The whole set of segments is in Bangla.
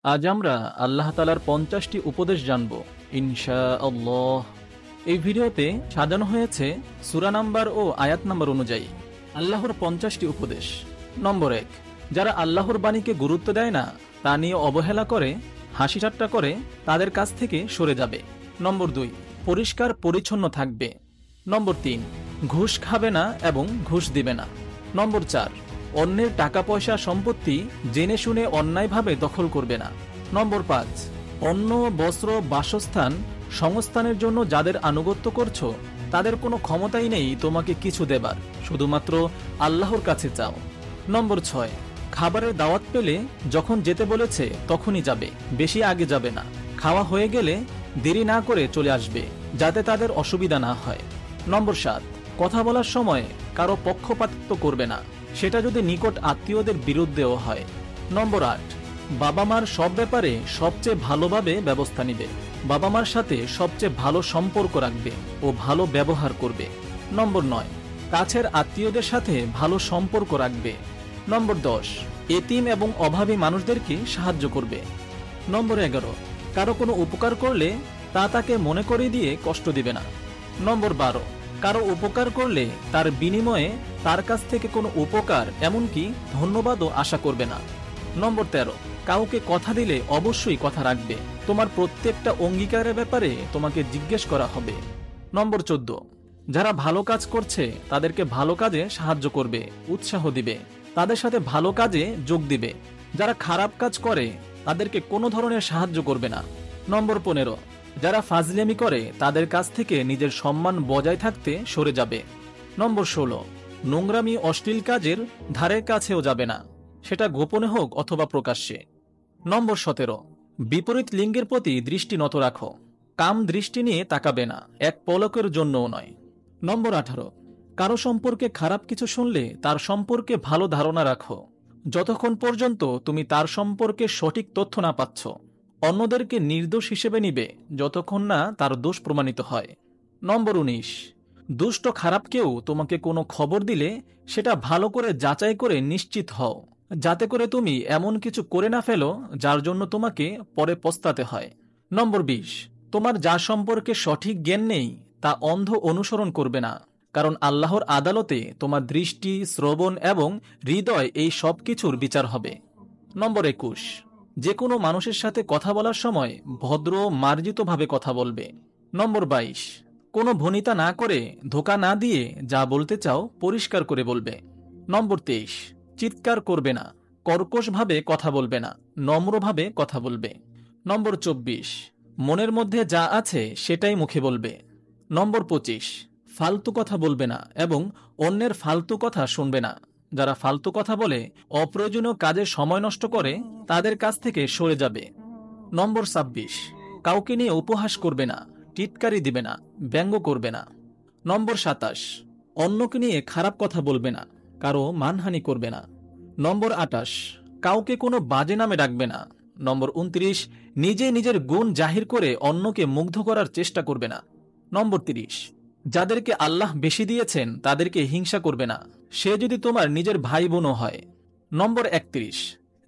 আজ আমরা আল্লাহ তাআলার ৫০টি উপদেশ জানব ইনশাআল্লাহ। এই ভিডিওতে সাজানো হয়েছে সূরা নাম্বার ও আয়াত নাম্বার অনুযায়ী আল্লাহর ৫০টি উপদেশ। নম্বর ১, যারা আল্লাহর বাণীকে গুরুত্ব দেয় না, তা নিয়ে অবহেলা করে, হাসি ঠাট্টা করে, তাদের কাছ থেকে সরে যাবে। নম্বর ২, পরিষ্কার পরিচ্ছন্ন থাকবে। নম্বর ৩, ঘুষ খাবে না এবং ঘুষ দিবে না। নম্বর ৪, অন্যের টাকা পয়সা সম্পত্তি জেনে শুনে অন্যায়ভাবে দখল করবে না। নম্বর ৫, অন্ন বস্ত্র বাসস্থান সংস্থানের জন্য যাদের আনুগত্য করছো, তাদের কোনো ক্ষমতাই নেই তোমাকে কিছু দেবার, শুধুমাত্র আল্লাহর কাছে চাও। নম্বর ৬, খাবারের দাওয়াত পেলে যখন যেতে বলেছে তখনই যাবে, বেশি আগে যাবে না। খাওয়া হয়ে গেলে দেরি না করে চলে আসবে, যাতে তাদের অসুবিধা না হয়। নম্বর ৭, কথা বলার সময় কারো পক্ষপাতিত্ব করবে না, সেটা যদি নিকট আত্মীয়দের বিরুদ্ধেও হয়। নম্বর ৮, বাবা মার সব ব্যাপারে সবচেয়ে ভালোভাবে ব্যবস্থা নিবে, বাবা মার সাথে সবচেয়ে ভালো সম্পর্ক রাখবে ও ভালো ব্যবহার করবে। নম্বর ৯, কাছের আত্মীয়দের সাথে ভালো সম্পর্ক রাখবে। নম্বর ১০, এতিম এবং অভাবী মানুষদেরকে সাহায্য করবে। নম্বর ১১, কারো কোনো উপকার করলে তা তাকে মনে করিয়ে দিয়ে কষ্ট দিবে না। নম্বর ১২, কারো উপকার করলে তার বিনিময়ে তার কাছ থেকে কোনো উপকার এমনকি ধন্যবাদও আশা করবে না। নম্বর ১৩, কাউকে কথা দিলে অবশ্যই কথা রাখবে, তোমার প্রত্যেকটা অঙ্গীকারের ব্যাপারে তোমাকে জিজ্ঞেস করা হবে। নম্বর ১৪, যারা ভালো কাজ করছে তাদেরকে ভালো কাজে সাহায্য করবে, উৎসাহ দিবে, তাদের সাথে ভালো কাজে যোগ দিবে। যারা খারাপ কাজ করে তাদেরকে কোনো ধরনের সাহায্য করবে না। নম্বর ১৫, যারা ফাজলামি করে তাদের কাছ থেকে নিজের সম্মান বজায় থাকতে সরে যাবে। নম্বর ১৬, নোংরামি অশ্লীল কাজের ধারের কাছেও যাবে না, সেটা গোপনে হোক অথবা প্রকাশ্যে। নম্বর ১৭, বিপরীত লিঙ্গের প্রতি দৃষ্টি নত রাখো, কাম দৃষ্টি নিয়ে তাকাবে না, এক পলকের জন্যও নয়। নম্বর ১৮, কারো সম্পর্কে খারাপ কিছু শুনলে তার সম্পর্কে ভালো ধারণা রাখো, যতক্ষণ পর্যন্ত তুমি তার সম্পর্কে সঠিক তথ্য না পাচ্ছ। অন্যদেরকে নির্দোষ হিসেবে নিবে যতক্ষণ না তার দোষ প্রমাণিত হয়। নম্বর ১৯, দুষ্ট খারাপ কেউ তোমাকে কোনো খবর দিলে সেটা ভালো করে যাচাই করে নিশ্চিত হও, যাতে করে তুমি এমন কিছু করে না ফেলো যার জন্য তোমাকে পরে পস্তাতে হয়। নম্বর ২০, তোমার যা সম্পর্কে সঠিক জ্ঞান নেই তা অন্ধ অনুসরণ করবে না, কারণ আল্লাহর আদালতে তোমার দৃষ্টি, শ্রবণ এবং হৃদয় এই সব কিছুর বিচার হবে। নম্বর ২১, যে কোনো মানুষের সাথে কথা বলার সময় ভদ্র মার্জিতভাবে কথা বলবে। নম্বর ২২, কোনো ভনিতা না করে, ধোঁকা না দিয়ে যা বলতে চাও পরিষ্কার করে বলবে। নম্বর ২৩, চিৎকার করবে না, কর্কশভাবে কথা বলবে না, নম্রভাবে কথা বলবে। নম্বর ২৪, মনের মধ্যে যা আছে সেটাই মুখে বলবে। নম্বর ২৫, ফালতু কথা বলবে না এবং অন্যের ফালতু কথা শুনবে না। যারা ফালতু কথা বলে, অপ্রয়োজনীয় কাজে সময় নষ্ট করে, তাদের কাছ থেকে সরে যাবে। নম্বর ২৬, কাউকে নিয়ে উপহাস করবে না, টিটকারি দিবে না, ব্যঙ্গ করবে না। নম্বর ২৭, অন্যকে নিয়ে খারাপ কথা বলবে না, কারো মানহানি করবে না। নম্বর ২৮, কাউকে কোনো বাজে নামে ডাকবে না। নম্বর ২৯, নিজে নিজের গুণ জাহির করে অন্যকে মুগ্ধ করার চেষ্টা করবে না। নম্বর ৩০, যাদেরকে আল্লাহ বেশি দিয়েছেন তাদেরকে হিংসা করবে না, সে যদি তোমার নিজের ভাই বোনও হয়। নম্বর ৩১,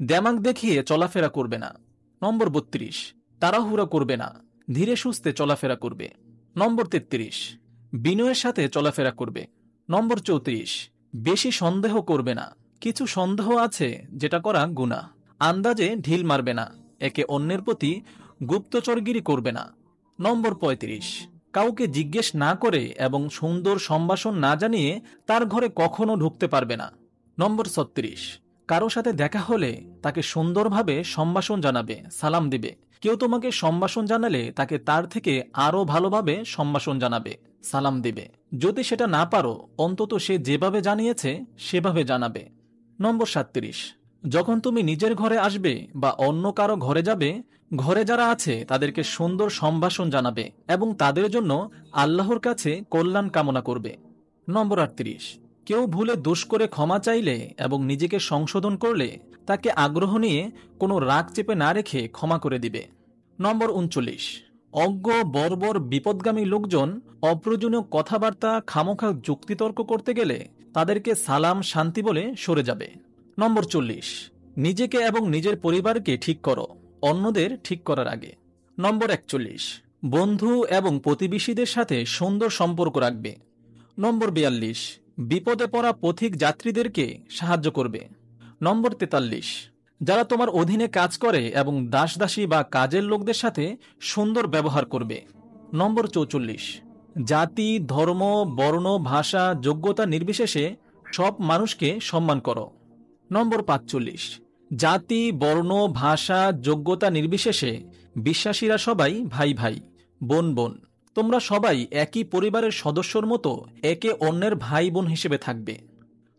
দেমাগ দেখিয়ে চলাফেরা করবে না। নম্বর ৩২, তাড়াহুড়া করবে না, ধীরে সুস্থে চলাফেরা করবে। নম্বর ৩৩, বিনয়ের সাথে চলাফেরা করবে। নম্বর ৩৪, বেশি সন্দেহ করবে না, কিছু সন্দেহ আছে যেটা করা গুনাহ। আন্দাজে ঢিল মারবে না, একে অন্যের প্রতি গুপ্তচরগিরি করবে না। নম্বর ৩৫, কাউকে জিজ্ঞেস না করে এবং সুন্দর সম্ভাষণ না জানিয়ে তার ঘরে কখনো ঢুকতে পারবে না। নম্বর ৩৬, কারো সাথে দেখা হলে তাকে সুন্দরভাবে সম্ভাষণ জানাবে, সালাম দিবে। কেউ তোমাকে সম্ভাষণ জানালে তাকে তার থেকে আরো ভালোভাবে সম্ভাষণ জানাবে, সালাম দিবে। যদি সেটা না পারো, অন্তত সে যেভাবে জানিয়েছে সেভাবে জানাবে। নম্বর ৩৭, যখন তুমি নিজের ঘরে আসবে বা অন্য কারো ঘরে যাবে, ঘরে যারা আছে তাদেরকে সুন্দর সম্ভাষণ জানাবে এবং তাদের জন্য আল্লাহর কাছে কল্যাণ কামনা করবে। নম্বর ৩৮, কেউ ভুলে দোষ করে ক্ষমা চাইলে এবং নিজেকে সংশোধন করলে তাকে আগ্রহ নিয়ে কোনো রাগ চেপে না রেখে ক্ষমা করে দিবে। নম্বর ৩৯, অজ্ঞ বর্বর বিপদগামী লোকজন অপ্রয়োজনীয় কথাবার্তা খামোখা যুক্তিতর্ক করতে গেলে তাদেরকে সালাম শান্তি বলে সরে যাবে। নম্বর ৪০, নিজেকে এবং নিজের পরিবারকে ঠিক করো, অন্যদের ঠিক করার আগে। নম্বর 41, বন্ধু এবং প্রতিবেশীদের সাথে সুন্দর সম্পর্ক রাখবে। নম্বর 42, বিপদে পড়া পথিক যাত্রীদেরকে সাহায্য করবে। নম্বর 43, যারা তোমার অধীনে কাজ করে এবং দাসদাসী বা কাজের লোকদের সাথে সুন্দর ব্যবহার করবে। নম্বর 44, জাতি, ধর্ম, বর্ণ, ভাষা, যোগ্যতা নির্বিশেষে সব মানুষকে সম্মান করো। নম্বর 45, জাতি, বর্ণ, ভাষা, যোগ্যতা নির্বিশেষে বিশ্বাসীরা সবাই ভাই ভাই, বোন বোন। তোমরা সবাই একই পরিবারের সদস্যর মতো একে অন্যের ভাই বোন হিসেবে থাকবে।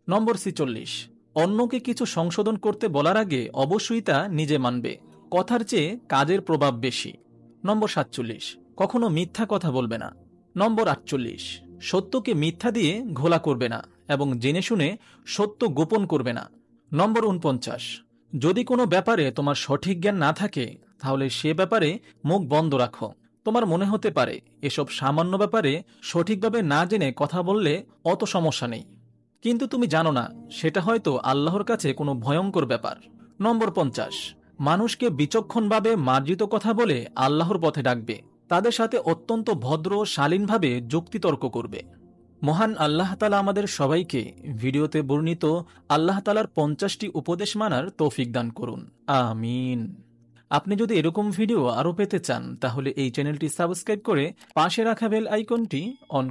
নম্বর 46, অন্যকে কিছু সংশোধন করতে বলার আগে অবশ্যই তা নিজে মানবে। কথার চেয়ে কাজের প্রভাব বেশি। নম্বর 47, কখনো মিথ্যা কথা বলবে না। নম্বর 48, সত্যকে মিথ্যা দিয়ে ঘোলা করবে না এবং জেনে শুনে সত্য গোপন করবে না। নম্বর 49, যদি কোনো ব্যাপারে তোমার সঠিক জ্ঞান না থাকে তাহলে সে ব্যাপারে মুখ বন্ধ রাখো। তোমার মনে হতে পারে এসব সামান্য ব্যাপারে সঠিকভাবে না জেনে কথা বললে অত সমস্যা নেই, কিন্তু তুমি জানো না সেটা হয়তো আল্লাহর কাছে কোনো ভয়ঙ্কর ব্যাপার। নম্বর 50, মানুষকে বিচক্ষণভাবে মার্জিত কথা বলে আল্লাহর পথে ডাকবে। তাদের সাথে অত্যন্ত ভদ্র শালীনভাবে যুক্তিতর্ক করবে। মহান আল্লাহ তাআলা আমাদের সবাইকে ভিডিওতে বর্ণিত আল্লাহ তাআলার 50টি উপদেশ মানার তৌফিক দান করুন, আমিন। আপনি যদি এরকম ভিডিও আরও পেতে চান তাহলে এই চ্যানেলটি সাবস্ক্রাইব করে পাশে রাখা বেল আইকনটি অন